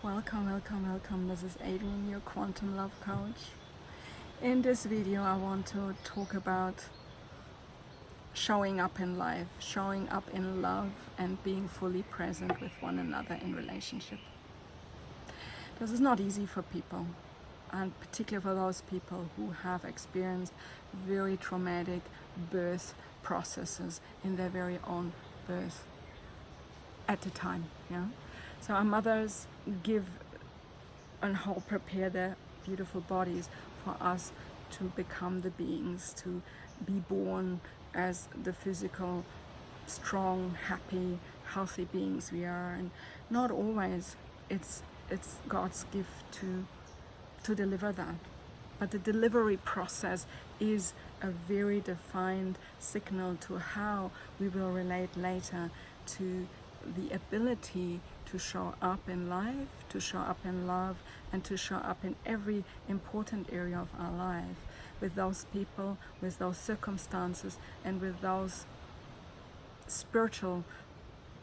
Welcome. This is Adriane, your quantum love coach. In this video, I want to talk about showing up in life, showing up in love, and being fully present with one another in relationship. This is not easy for people, and particularly for those people who have experienced very traumatic birth processes in their very own birth at the time. So our mothers give and help prepare their beautiful bodies for us to become the beings, to be born as the physical, strong, happy, healthy beings we are. And not always it's God's gift to deliver that. But the delivery process is a very defined signal to how we will relate later to the ability to show up in life, to show up in love, and to show up in every important area of our life with those people, with those circumstances, and with those spiritual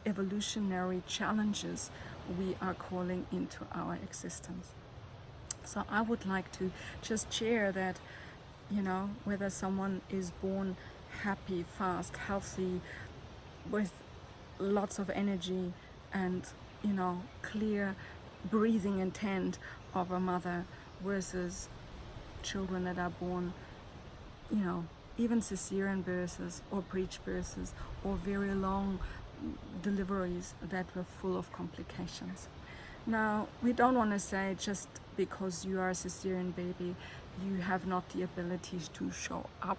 evolutionary challenges we are calling into our existence. So I would like to just share that, whether someone is born happy, fast, healthy, with lots of energy and clear breathing intent of a mother versus children that are born even cesarean births or breech births or very long deliveries that were full of complications. Now, we don't want to say just because you are a cesarean baby you have not the ability to show up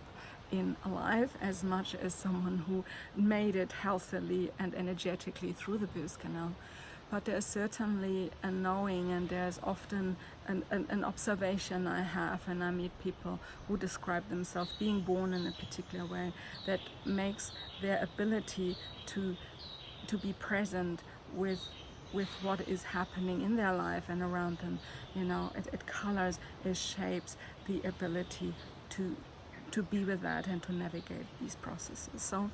in life as much as someone who made it healthily and energetically through the birth canal. But there's certainly a knowing, and there's often an observation I have, and I meet people who describe themselves being born in a particular way that makes their ability to be present with what is happening in their life and around them. It colors, it shapes the ability to be with that and to navigate these processes. So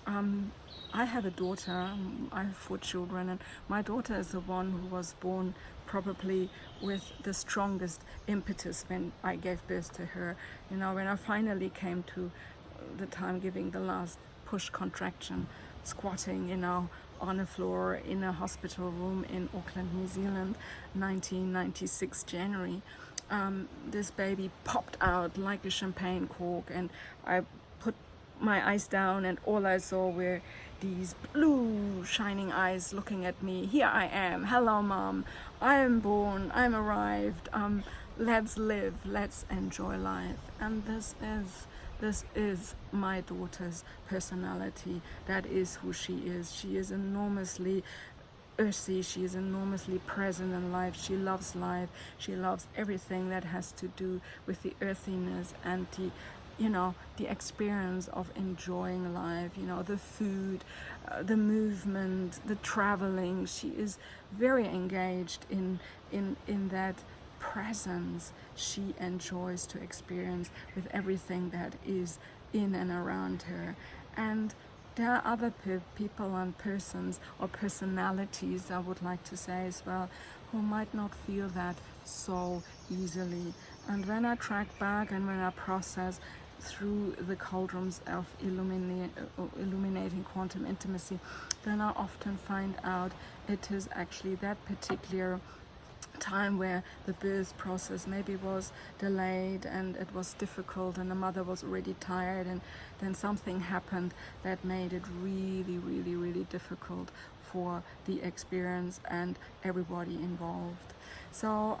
I have a daughter, I have 4 children, and my daughter is the one who was born probably with the strongest impetus when I gave birth to her. When I finally came to the time giving the last push contraction, squatting, on a floor in a hospital room in Auckland, New Zealand, 1996 January. This baby popped out like a champagne cork, and I put my eyes down, and all I saw were these blue shining eyes looking at me. Here I am, hello mom, I am born, I'm arrived, let's live, let's enjoy life. And this is my daughter's personality. That is who she is. She is enormously earthy, she is enormously present in life, she loves life, she loves everything that has to do with the earthiness and the experience of enjoying life, the food, the movement, the traveling. She is very engaged in that presence she enjoys to experience with everything that is in and around her. And there are other people and persons or personalities, I would like to say as well, who might not feel that so easily. And when I track back and when I process through the cauldrons of illuminating quantum intimacy, then I often find out it is actually that particular time where the birth process maybe was delayed and it was difficult and the mother was already tired, and then something happened that made it really difficult for the experience and everybody involved. So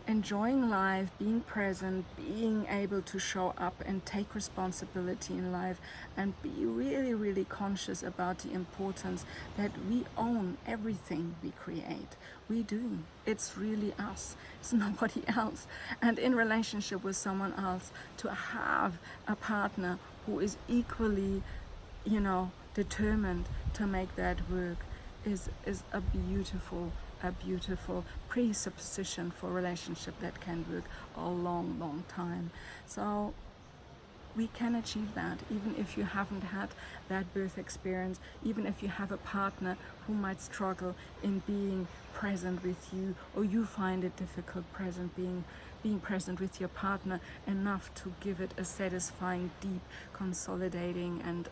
enjoying life, being present, being able to show up and take responsibility in life, and be really conscious about the importance that we own everything we create. We do. It's really us. It's nobody else. And in relationship with someone else, to have a partner who is equally, determined to make that work is a beautiful presupposition for a relationship that can work a long time. So we can achieve that, even if you haven't had that birth experience, even if you have a partner who might struggle in being present with you, or you find it difficult being present with your partner enough to give it a satisfying, deep, consolidating and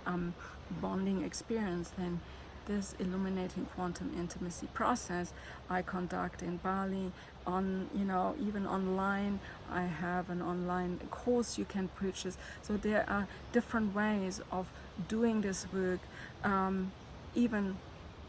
bonding experience. Then this illuminating quantum intimacy process I conduct in Bali, on, you know, even online. I have an online course you can purchase. So there are different ways of doing this work, even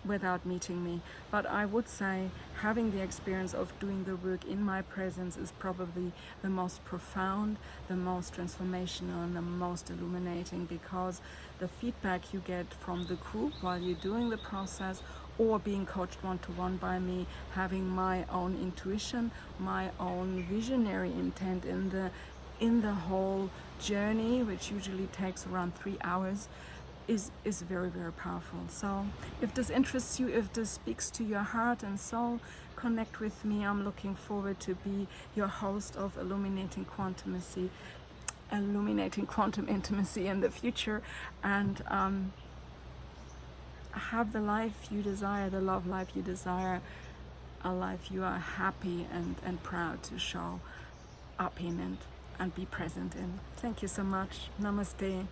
without meeting me. But I would say having the experience of doing the work in my presence is probably the most profound, the most transformational, and the most illuminating, because the feedback you get from the group while you're doing the process, or being coached one-to-one by me, having my own intuition, my own visionary intent in the whole journey, which usually takes around 3 hours, is very, very powerful. So if this interests you, if this speaks to your heart and soul, connect with me. I'm looking forward to be your host of illuminating quantum intimacy in the future, and have the life you desire, the love life you desire, a life you are happy and proud to show up in and be present in. Thank you so much. Namaste.